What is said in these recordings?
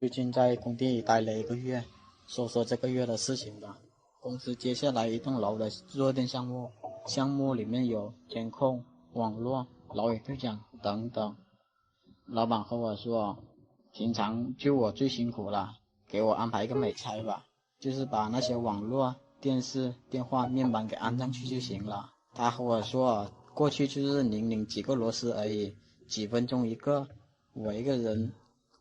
最近在工地待了1个月，说这个月的事情吧。公司接下来一栋楼的弱电项目，项目里面有监控、网络、楼宇对讲等等。老板和我说，平常就我最辛苦了，给我安排一个美差吧，就是把那些网络、电视、电话面板给安上去就行了。他和我说，过去就是拧几个螺丝而已，几分钟一个，我一个人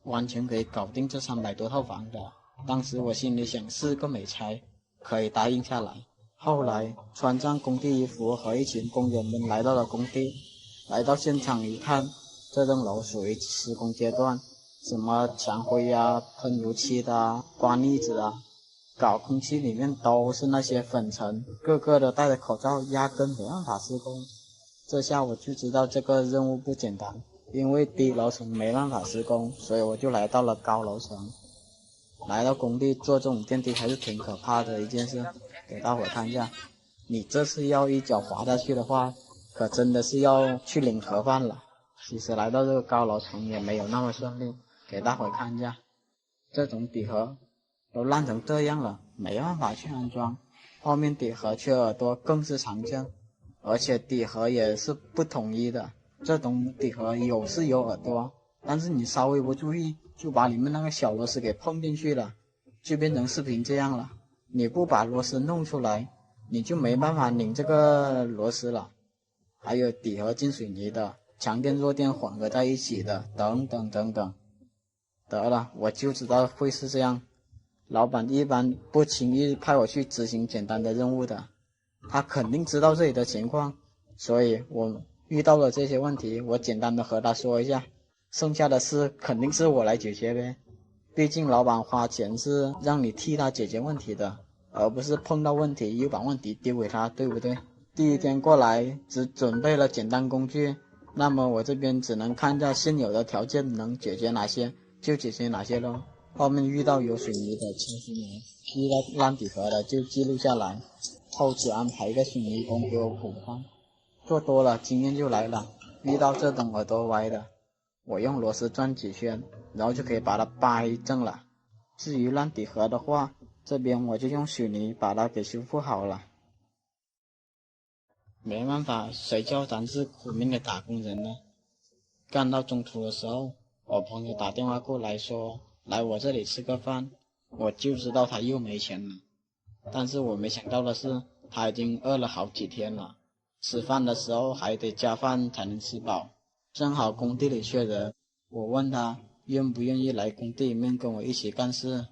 完全可以搞定这300多套房的。当时我心里想，是个美差，可以答应下来。后来穿上工地衣服和一群工人们来到了工地，来到现场一看，这栋楼属于施工阶段，什么墙灰啊、喷油漆的啊、刮腻子啊，搞空气里面都是那些粉尘，个个都戴着口罩，压根没办法施工。这下我就知道这个任务不简单，因为低楼层没办法施工，所以我就来到了高楼层。来到工地坐这种电梯还是挺可怕的一件事，给大伙看一下。你这次要一脚滑下去的话，可真的是要去领盒饭了。其实来到这个高楼层也没有那么顺利，给大伙看一下，这种底盒都烂成这样了，没办法去安装。后面底盒缺耳朵更是常见，而且底盒也是不统一的。这种底盒有是有耳朵，但是你稍微不注意，就把里面那个小螺丝给碰进去了，就变成视频这样了。你不把螺丝弄出来，你就没办法拧这个螺丝了。还有底盒进水泥的，强电弱电混合在一起的，等等等等。得了，我就知道会是这样。老板一般不轻易派我去执行简单的任务的，他肯定知道这里的情况，所以我遇到了这些问题，我简单的和他说一下，剩下的事肯定是我来解决呗。毕竟老板花钱是让你替他解决问题的，而不是碰到问题又把问题丢给他，对不对？第一天过来只准备了简单工具，那么我这边只能看一下现有的条件能解决哪些就解决哪些咯。后面遇到有水泥的清水泥，遇到烂底盒的就记录下来，后期安排一个水泥工给我补上。做多了经验就来了，遇到这种耳朵歪的，我用螺丝转几圈，然后就可以把它掰正了。至于烂底盒的话，这边我就用水泥把它给修复好了。没办法，谁叫咱是苦命的打工人呢？干到中途的时候，我朋友打电话过来说来我这里吃个饭，我就知道他又没钱了。但是我没想到的是，他已经饿了好几天了，吃饭的时候还得加饭才能吃饱。正好工地里缺人，我问他愿不愿意来工地里面跟我一起干事，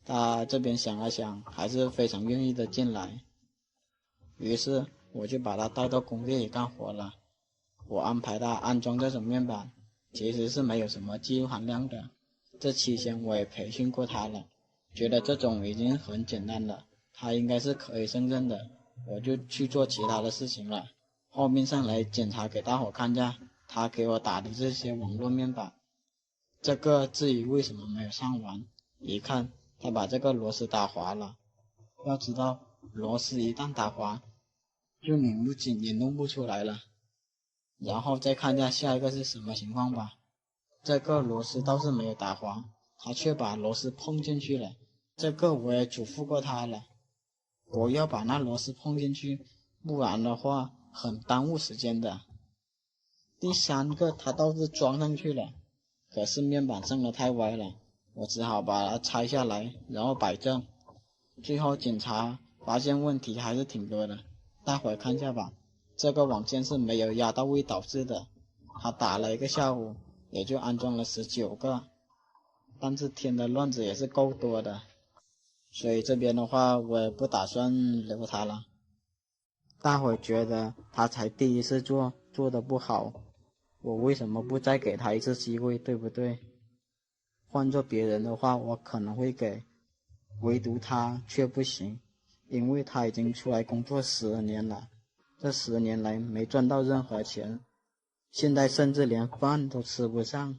他这边想了想，还是非常愿意的进来。于是我就把他带到工地里干活了。我安排他安装这种面板，其实是没有什么技术含量的。这期间我也培训过他了，觉得这种已经很简单了，他应该是可以胜任的。我就去做其他的事情了。后面上来检查给大伙看一下，他给我打的这些网络面板。这个至于为什么没有上完，一看他把这个螺丝打滑了。要知道，螺丝一旦打滑，就拧不紧也弄不出来了。然后再看一下下一个是什么情况吧。这个螺丝倒是没有打滑，他却把螺丝碰进去了。这个我也嘱咐过他了，不要把那螺丝碰进去，不然的话很耽误时间的。第3个他倒是装上去了，可是面板上的太歪了，我只好把它拆下来，然后摆正。最后检查发现问题还是挺多的，大伙看一下吧。这个网线是没有压到位导致的，他打了1个下午，也就安装了19个，但是添的乱子也是够多的，所以这边的话我也不打算留他了。大伙觉得他才第1次做，做得不好，我为什么不再给他一次机会，对不对？换做别人的话，我可能会给，唯独他却不行，因为他已经出来工作10年了，这10年来没赚到任何钱，现在甚至连饭都吃不上，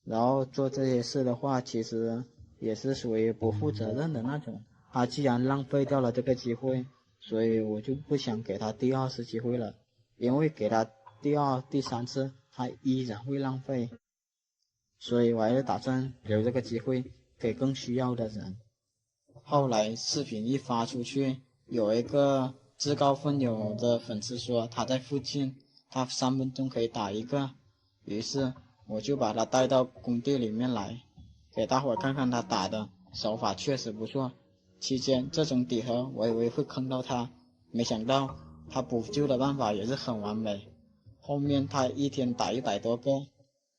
然后做这些事的话，其实也是属于不负责任的那种。他既然浪费掉了这个机会，所以我就不想给他第2次机会了，因为给他第2、第3次，他依然会浪费。所以我还是打算留这个机会给更需要的人。后来视频一发出去，有一个自告奋勇的粉丝说他在附近，他3分钟可以打一个，于是我就把他带到工地里面来，给大伙看看他打的手法确实不错。期间这种底盒我以为会坑到他，没想到他补救的办法也是很完美。后面他一天打100多个，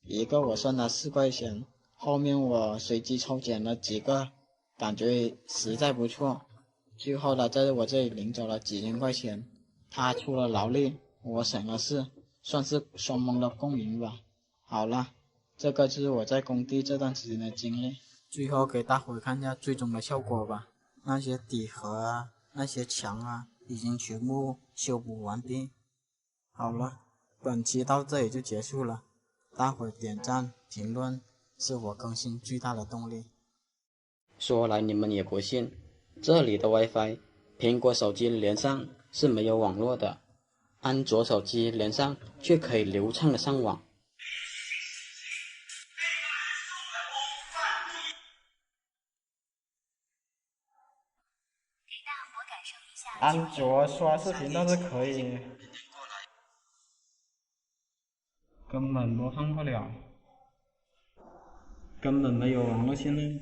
一个我算他4块钱，后面我随机抽检了几个，感觉实在不错，最后他在我这里领走了几千块钱，他出了劳力，我省了事，算是双方的共赢吧。好了，这个就是我在工地这段时间的经历，最后给大伙看一下最终的效果吧。那些底盒啊，那些墙啊，已经全部修补完毕。好了，本期到这里就结束了，大伙点赞评论是我更新最大的动力。说来你们也不信，这里的 WiFi， 苹果手机连上是没有网络的，安卓手机连上却可以流畅的上网。安卓刷视频倒是可以，根本播放不了，根本没有网络线路。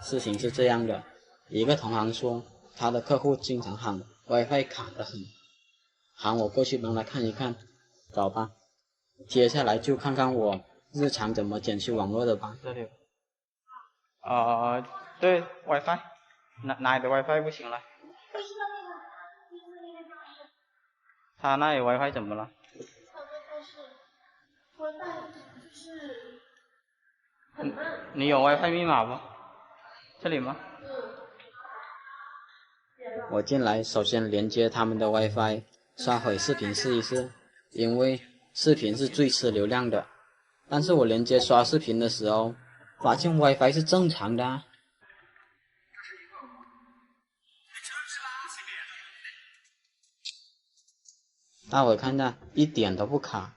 事情是这样的，一个同行说他的客户经常喊 WiFi 卡得很，喊我过去帮他看一看，走吧。接下来就看看我日常怎么检修网络的吧。这里，对 WiFi， 哪里的 WiFi 不行了？他那里 WiFi 怎么了？你有 WiFi 密码不？这里吗？我进来首先连接他们的 WiFi， 刷回视频试一试，因为视频是最吃流量的。但是我连接刷视频的时候，发现 WiFi 是正常的啊。大伙看着一点都不卡，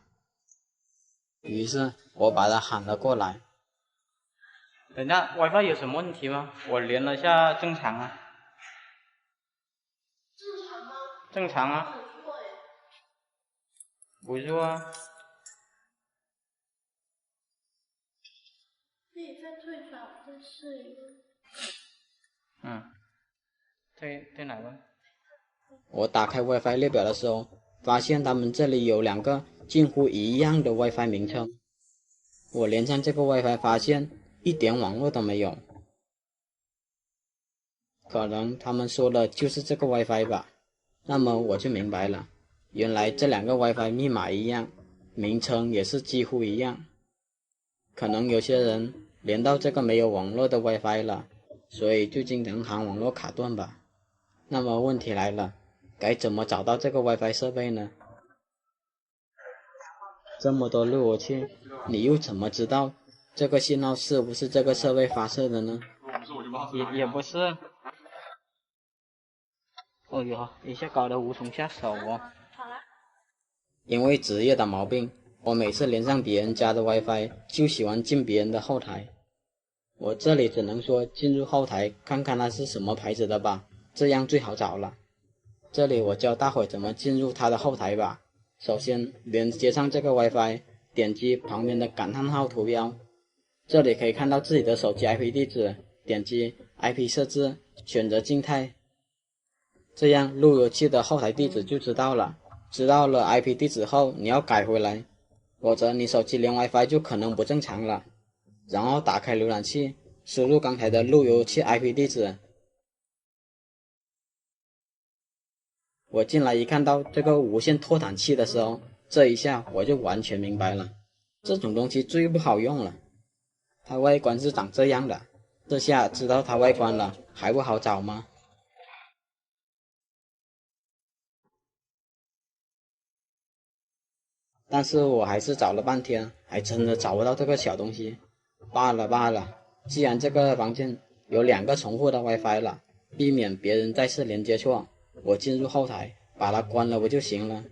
于是我把他喊了过来。等下 WiFi 有什么问题吗？我连了下正常啊。正常吗？正常啊。不错啊。可以再退出来，再试一个。退哪个？我打开 WiFi 列表的时候，发现他们这里有2个近乎一样的 WiFi 名称。我连上这个 WiFi 发现一点网络都没有，可能他们说的就是这个 WiFi 吧。那么我就明白了，原来这2个 WiFi 密码一样，名称也是几乎一样。可能有些人连到这个没有网络的 WiFi 了，所以就经常喊网络卡顿吧。那么问题来了，该怎么找到这个 WiFi 设备呢？这么多路由器，你又怎么知道这个信号是不是这个设备发射的呢？也不是。哎呦，一下搞得无从下手哦。因为职业的毛病，我每次连上别人家的 WiFi 就喜欢进别人的后台。我这里只能说进入后台看看它是什么牌子的吧，这样最好找了。这里我教大伙怎么进入它的后台吧。首先连接上这个 WiFi， 点击旁边的感叹号图标，这里可以看到自己的手机 IP 地址，点击 IP 设置，选择静态，这样路由器的后台地址就知道了。知道了 IP 地址后，你要改回来，否则你手机连 WiFi 就可能不正常了。然后打开浏览器，输入刚才的路由器 IP 地址。我进来一看到这个无线拓展器的时候，这一下我就完全明白了，这种东西最不好用了。它外观是长这样的，这下知道它外观了，还不好找吗？但是我还是找了半天，还真的找不到这个小东西。罢了，既然这个房间有2个重复的 WiFi 了，避免别人再次连接错，我进入后台把它关了不就行了。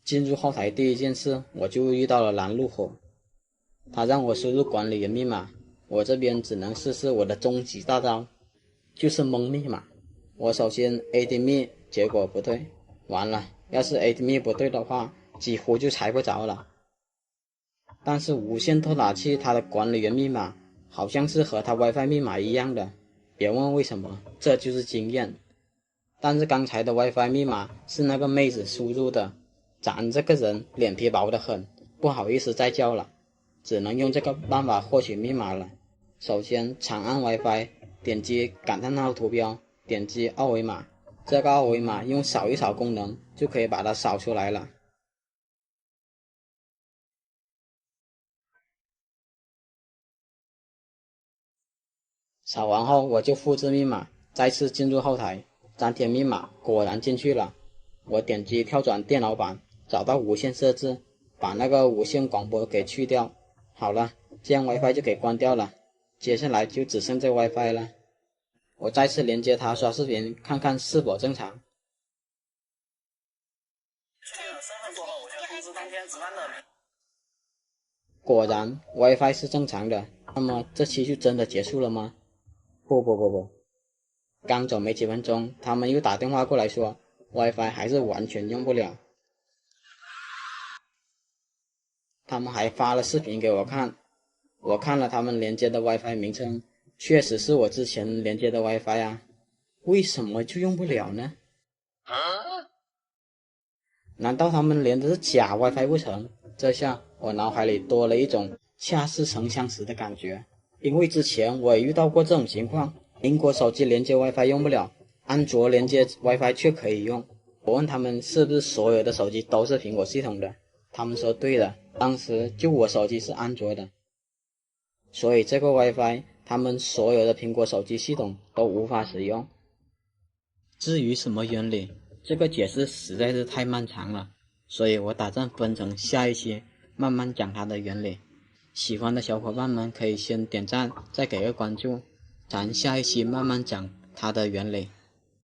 进入后台第一件事，我就遇到了拦路虎，他让我输入管理员密码，我这边只能试试我的终极大招，就是蒙密码。我首先 AD 密，结果不对，完了，要是 AD 密不对的话，几乎就猜不着了。但是无线拖打器它的管理员密码好像是和它 WiFi 密码一样的，别问为什么，这就是经验。但是刚才的 WiFi 密码是那个妹子输入的，咱这个人脸皮薄得很，不好意思再叫了，只能用这个办法获取密码了。首先长按 WiFi， 点击感叹号图标，点击二维码，这个二维码用扫一扫功能就可以把它扫出来了。扫完后我就复制密码，再次进入后台，粘填密码，果然进去了。我点击跳转电脑版，找到无线设置，把那个无线广播给去掉。好了，这样 WiFi 就给关掉了。接下来就只剩这 WiFi 了。我再次连接它刷视频，看看是否正常。果然 WiFi 是正常的。那么这期就真的结束了吗？不，刚走没几分钟，他们又打电话过来说 WiFi 还是完全用不了。他们还发了视频给我看，我看了他们连接的 WiFi 名称，确实是我之前连接的 WiFi 啊，为什么就用不了呢？难道他们连的是假 WiFi 不成？这下我脑海里多了一种恰似曾相识的感觉，因为之前我也遇到过这种情况，苹果手机连接 WiFi 用不了，安卓连接 WiFi 却可以用。我问他们是不是所有的手机都是苹果系统的，他们说对的，当时就我手机是安卓的，所以这个 WiFi 他们所有的苹果手机系统都无法使用。至于什么原理，这个解释实在是太漫长了，所以我打算分成下一期慢慢讲它的原理。喜欢的小伙伴们可以先点赞，再给个关注，咱下一期慢慢讲它的原理。